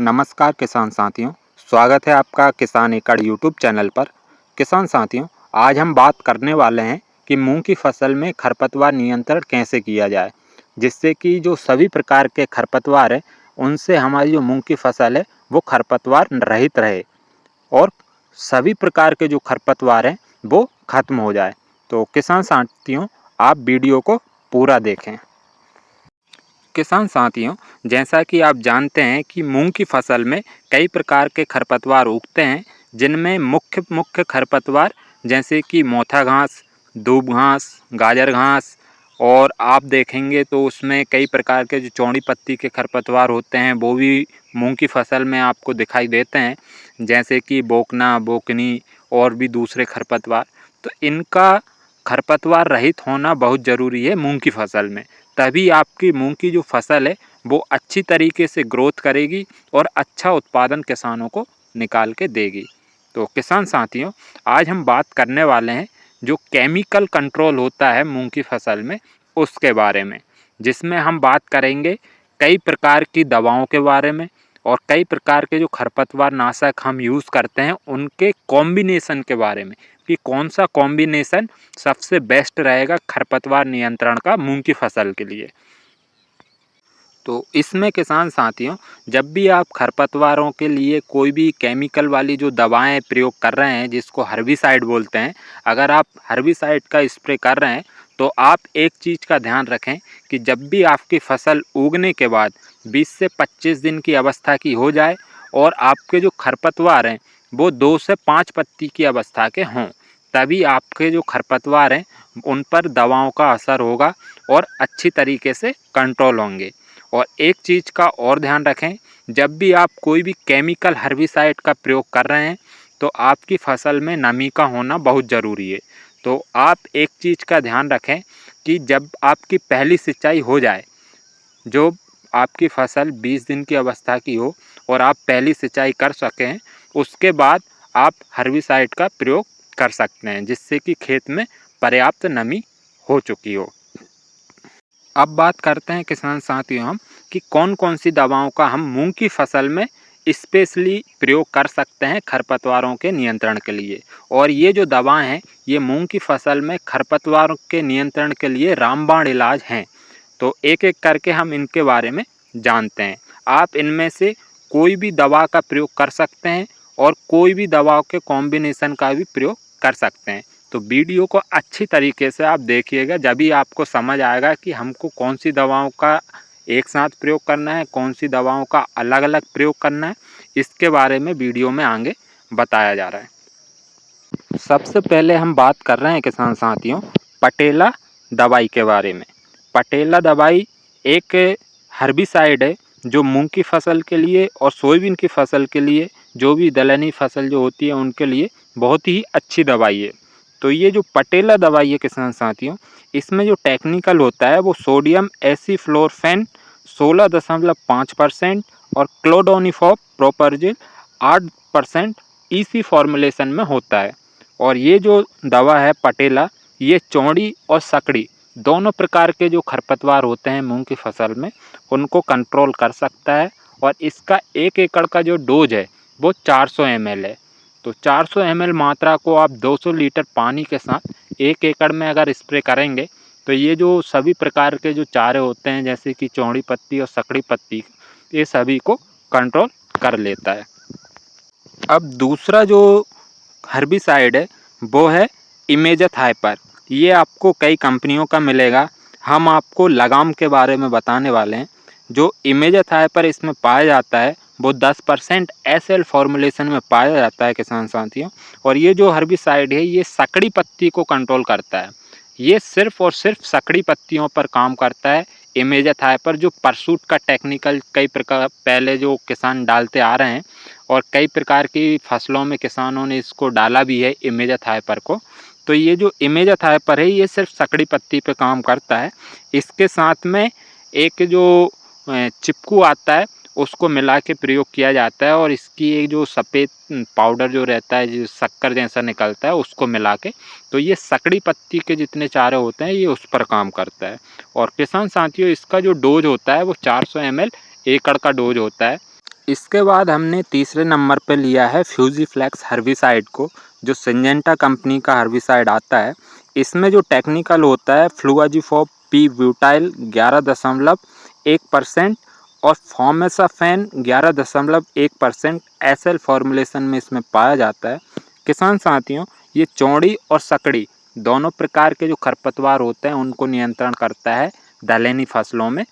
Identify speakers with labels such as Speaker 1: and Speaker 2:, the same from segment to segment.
Speaker 1: नमस्कार किसान साथियों, स्वागत है आपका किसान एकड़ यूट्यूब चैनल पर। किसान साथियों, आज हम बात करने वाले हैं कि मूंग की फसल में खरपतवार नियंत्रण कैसे किया जाए, जिससे कि जो सभी प्रकार के खरपतवार हैं उनसे हमारी जो मूंग की फसल है वो खरपतवार रहित रहे और सभी प्रकार के जो खरपतवार हैं वो खत्म हो जाए। तो किसान साथियों, आप वीडियो को पूरा देखें। किसान साथियों, जैसा कि आप जानते हैं कि मूंग की फसल में कई प्रकार के खरपतवार उगते हैं, जिनमें मुख्य मुख्य खरपतवार जैसे कि मोथा घास, दूब घास, गाजर घास और आप देखेंगे तो उसमें कई प्रकार के जो चौड़ी पत्ती के खरपतवार होते हैं वो भी मूंग की फसल में आपको दिखाई देते हैं, जैसे कि बोकना, बोकनी और भी दूसरे खरपतवार। तो इनका खरपतवार रहित होना बहुत ज़रूरी है मूंग की फसल में, तभी आपकी मूंग की जो फसल है वो अच्छी तरीके से ग्रोथ करेगी और अच्छा उत्पादन किसानों को निकाल के देगी। तो किसान साथियों, आज हम बात करने वाले हैं जो केमिकल कंट्रोल होता है मूंग की फसल में उसके बारे में, जिसमें हम बात करेंगे कई प्रकार की दवाओं के बारे में और कई प्रकार के जो खरपतवार नाशक हम यूज़ करते हैं उनके कॉम्बिनेशन के बारे में कि कौन सा कॉम्बिनेशन सबसे बेस्ट रहेगा खरपतवार नियंत्रण का मूंग की फसल के लिए। तो इसमें किसान साथियों, जब भी आप खरपतवारों के लिए कोई भी केमिकल वाली जो दवाएं प्रयोग कर रहे हैं जिसको हर्बिसाइड बोलते हैं, अगर आप हर्बिसाइड का स्प्रे कर रहे हैं तो आप एक चीज़ का ध्यान रखें कि जब भी आपकी फसल उगने के बाद 20 से 25 दिन की अवस्था की हो जाए और आपके जो खरपतवार हैं वो 2 से 5 पत्ती की अवस्था के हों, तभी आपके जो खरपतवार हैं उन पर दवाओं का असर होगा और अच्छी तरीके से कंट्रोल होंगे। और एक चीज़ का और ध्यान रखें, जब भी आप कोई भी केमिकल हर्बिसाइड का प्रयोग कर रहे हैं तो आपकी फसल में नमी का होना बहुत ज़रूरी है। तो आप एक चीज़ का ध्यान रखें कि जब आपकी पहली सिंचाई हो जाए, जो आपकी फसल 20 दिन की अवस्था की हो और आप पहली सिंचाई कर सकें, उसके बाद आप हर्बिसाइड का प्रयोग कर सकते हैं, जिससे कि खेत में पर्याप्त नमी हो चुकी हो। अब बात करते हैं किसान साथियों हम कि कौन कौन सी दवाओं का हम मूंग की फसल में स्पेशली प्रयोग कर सकते हैं खरपतवारों के नियंत्रण के लिए। और ये जो दवाएं हैं ये मूंग की फसल में खरपतवारों के नियंत्रण के लिए रामबाण इलाज हैं। तो एक एक करके हम इनके बारे में जानते हैं। आप इनमें से कोई भी दवा का प्रयोग कर सकते हैं और कोई भी दवाओं के कॉम्बिनेशन का भी प्रयोग कर सकते हैं। तो वीडियो को अच्छी तरीके से आप देखिएगा, जभी आपको समझ आएगा कि हमको कौन सी दवाओं का एक साथ प्रयोग करना है, कौन सी दवाओं का अलग अलग प्रयोग करना है, इसके बारे में वीडियो में आगे बताया जा रहा है। सबसे पहले हम बात कर रहे हैं किसान साथियों पटेला दवाई के बारे में। पटेला दवाई एक हर्बिसाइड है जो मूंग की फसल के लिए और सोयाबीन की फसल के लिए, जो भी दलहनी फसल जो होती है उनके लिए बहुत ही अच्छी दवाई है। तो ये जो पटेला दवाई है किसान साथियों, इसमें जो टेक्निकल होता है वो सोडियम एसिफ्लोरफेन 16.5% और क्लोडोनिफॉप प्रोपरजिल 8% इसी फॉर्मुलेशन में होता है। और ये जो दवा है पटेला, ये चौड़ी और सकड़ी दोनों प्रकार के जो खरपतवार होते हैं मूंग की फसल में उनको कंट्रोल कर सकता है। और इसका 1 एकड़ का जो डोज है वो 400 ml है। तो 400 ml मात्रा को आप 200 लीटर पानी के साथ 1 एकड़ में अगर स्प्रे करेंगे तो ये जो सभी प्रकार के जो चारे होते हैं जैसे कि चौड़ी पत्ती और सकड़ी पत्ती, ये सभी को कंट्रोल कर लेता है। अब दूसरा जो हर्बिसाइड है वो है इमेज़ाथाइपर। ये आपको कई कंपनियों का मिलेगा, हम आपको लगाम के बारे में बताने वाले हैं। जो इमेज़ाथाइपर इसमें पाया जाता है वो 10% एसएल फॉर्मुलेशन में पाया जाता है किसान साथियों। और ये जो हर्बिसाइड है ये सकड़ी पत्ती को कंट्रोल करता है, ये सिर्फ और सिर्फ सकड़ी पत्तियों पर काम करता है। इमेज़ाथाइपर जो परसूट का टेक्निकल कई प्रकार पहले जो किसान डालते आ रहे हैं और कई प्रकार की फसलों में किसानों ने इसको डाला भी है इमेज़ाथाइपर को। तो ये जो इमेज़ाथाइपर है ये सिर्फ सकड़ी पत्ती पे काम करता है। इसके साथ में एक जो चिपकू आता है उसको मिला के प्रयोग किया जाता है और इसकी एक जो सफ़ेद पाउडर जो रहता है जो शक्कर जैसा निकलता है उसको मिला के, तो ये सकड़ी पत्ती के जितने चारे होते हैं ये उस पर काम करता है। और किसान साथियों इसका जो डोज होता है वो 400 ml एकड़ का डोज होता है। इसके बाद हमने तीसरे नंबर पे लिया है फ्यूजीफ्लेक्स हर्बिसाइड को, जो सिंजेंटा कंपनी का हर्बिसाइड आता है। इसमें जो टेक्निकल होता है फ्लुआजीफॉब पी ब्यूटाइल 11.1% और फॉर्मेसाफेन 11.1% एसएल फॉर्मुलेशन में इसमें पाया जाता है। किसान साथियों, ये चौड़ी और सकड़ी दोनों प्रकार के जो खरपतवार होते हैं उनको नियंत्रण करता है दलहनी फसलों में,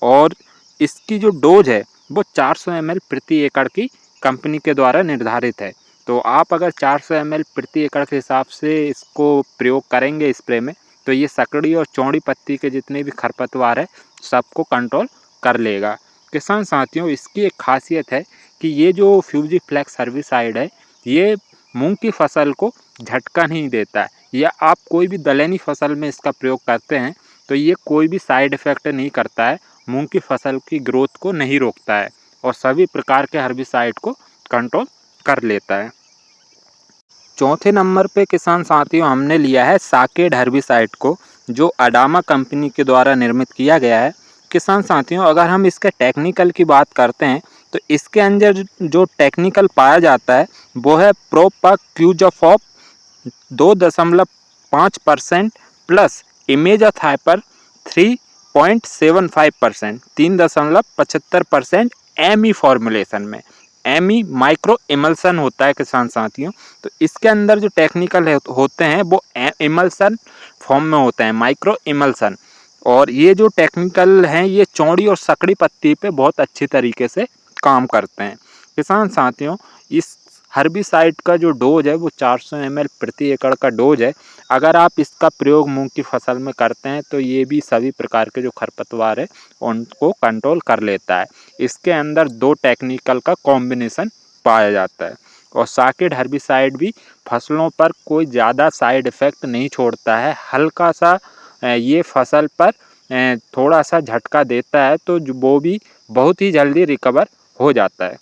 Speaker 1: और इसकी जो डोज है वो 400 ml प्रति एकड़ की कंपनी के द्वारा निर्धारित है। तो आप अगर 400 ml प्रति एकड़ के हिसाब से इसको प्रयोग करेंगे स्प्रे में, तो ये सकड़ी और चौड़ी पत्ती के जितने भी खरपतवार है सबको कंट्रोल कर लेगा। किसान साथियों, इसकी एक खासियत है कि ये जो फ्यूजीफ्लेक्स हर्बिसाइड है ये मूंग की फसल को झटका नहीं देता है, या आप कोई भी दलहनी फसल में इसका प्रयोग करते हैं तो ये कोई भी साइड इफ़ेक्ट नहीं करता है, मूंग की फसल की ग्रोथ को नहीं रोकता है और सभी प्रकार के हर्बिसाइड को कंट्रोल कर लेता है। चौथे नंबर पे किसान साथियों हमने लिया है साकेड हर्बिसाइड को, जो अडामा कंपनी के द्वारा निर्मित किया गया है। किसान साथियों, अगर हम इसके टेक्निकल की बात करते हैं तो इसके अंदर जो टेक्निकल पाया जाता है वो है प्रोपाक्यूजोफॉप 2.5% प्लस इमेजाथाइपर 3.75%, 3.75% एमी फॉर्मुलेशन में। एमी माइक्रो इमल्सन होता है किसान साथियों। तो इसके अंदर जो टेक्निकल होते हैं वो इमल्सन फॉर्म में होते हैं, माइक्रो इमल्सन, और ये जो टेक्निकल हैं ये चौड़ी और सकड़ी पत्ती पे बहुत अच्छी तरीके से काम करते हैं। किसान साथियों, इस हर्बिसाइड का जो डोज है वो 400 ml प्रति एकड़ का डोज है। अगर आप इसका प्रयोग मूंग की फसल में करते हैं तो ये भी सभी प्रकार के जो खरपतवार है उनको कंट्रोल कर लेता है। इसके अंदर दो टेक्निकल का कॉम्बिनेशन पाया जाता है, और साकेड हर्बिसाइड भी फसलों पर कोई ज़्यादा साइड इफ़ेक्ट नहीं छोड़ता है। हल्का सा ये फसल पर थोड़ा सा झटका देता है तो वो भी बहुत ही जल्दी रिकवर हो जाता है।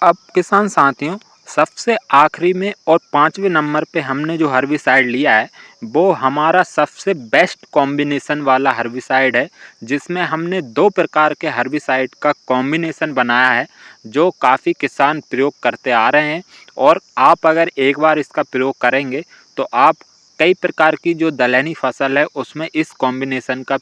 Speaker 1: अब किसान साथियों, सबसे आखिरी में और 5वें नंबर पे हमने जो हर्बिसाइड लिया है वो हमारा सबसे बेस्ट कॉम्बिनेशन वाला हर्बिसाइड है, जिसमें हमने दो प्रकार के हर्बिसाइड का कॉम्बिनेशन बनाया है जो काफ़ी किसान प्रयोग करते आ रहे हैं। और आप अगर एक बार इसका प्रयोग करेंगे तो आप कई प्रकार की जो दलहनी फसल है उसमें इस कॉम्बिनेशन का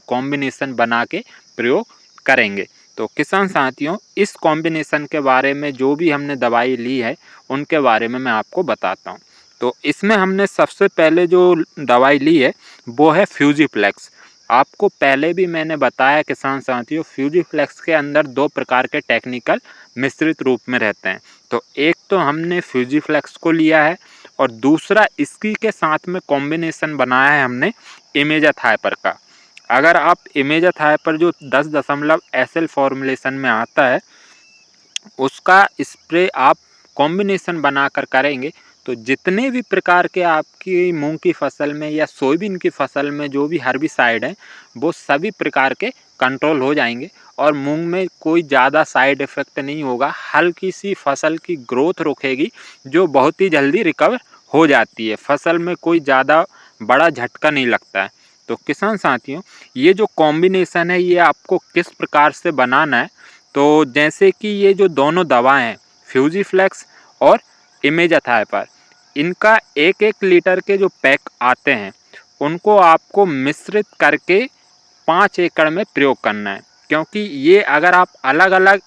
Speaker 1: कॉम्बिनेशन बना के प्रयोग करेंगे। तो किसान साथियों, इस कॉम्बिनेशन के बारे में जो भी हमने दवाई ली है उनके बारे में मैं आपको बताता हूँ। तो इसमें हमने सबसे पहले जो दवाई ली है वो है फ्यूजीफ्लेक्स। आपको पहले भी मैंने बताया किसान साथियों, फ्यूजीफ्लेक्स के अंदर दो प्रकार के टेक्निकल मिश्रित रूप में रहते हैं। तो एक तो हमने फ्यूजीफ्लेक्स को लिया है और दूसरा इसकी के साथ में कॉम्बिनेशन बनाया है हमने इमेजाथाइपर का। अगर आप इमेजाथाइपर जो 10 SL फॉर्मुलेशन में आता है उसका स्प्रे आप कॉम्बिनेशन बनाकर करेंगे तो जितने भी प्रकार के आपकी मूंग की फसल में या सोयाबीन की फसल में जो भी हर्बिसाइड हैं वो सभी प्रकार के कंट्रोल हो जाएंगे और मूंग में कोई ज़्यादा साइड इफ़ेक्ट नहीं होगा। हल्की सी फसल की ग्रोथ रुकेगी जो बहुत ही जल्दी रिकवर हो जाती है, फसल में कोई ज़्यादा बड़ा झटका नहीं लगता है। तो किसान साथियों, ये जो कॉम्बिनेशन है ये आपको किस प्रकार से बनाना है, तो जैसे कि ये जो दोनों दवाएं हैं फ्यूजीफ्लेक्स और इमेजाथाइपर, इनका 1-1 लीटर के जो पैक आते हैं उनको आपको मिश्रित करके 5 एकड़ में प्रयोग करना है। क्योंकि ये अगर आप अलग अलग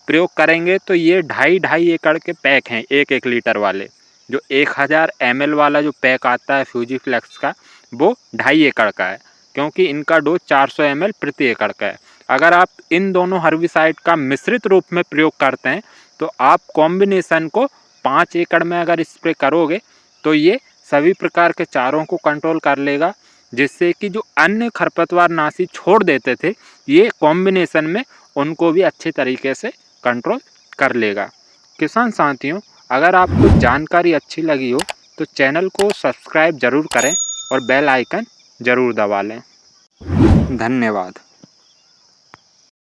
Speaker 1: प्रयोग करेंगे तो ये 2.5 एकड़ के पैक हैं 1-1 लीटर वाले। जो 1000 ml वाला जो पैक आता है फ्यूजीफ्लेक्स का वो 2.5 एकड़ का है, क्योंकि इनका डोज 400 ml प्रति एकड़ का है। अगर आप इन दोनों हर्बिसाइड का मिश्रित रूप में प्रयोग करते हैं तो आप कॉम्बिनेशन को 5 एकड़ में अगर स्प्रे करोगे तो ये सभी प्रकार के चारों को कंट्रोल कर लेगा, जिससे कि जो अन्य खरपतवार नाशी छोड़ देते थे ये कॉम्बिनेशन में उनको भी अच्छे तरीके से कंट्रोल कर लेगा। किसान साथियों, अगर आपको जानकारी अच्छी लगी हो तो चैनल को सब्सक्राइब ज़रूर करें और बेल आइकन ज़रूर दबा लें। धन्यवाद।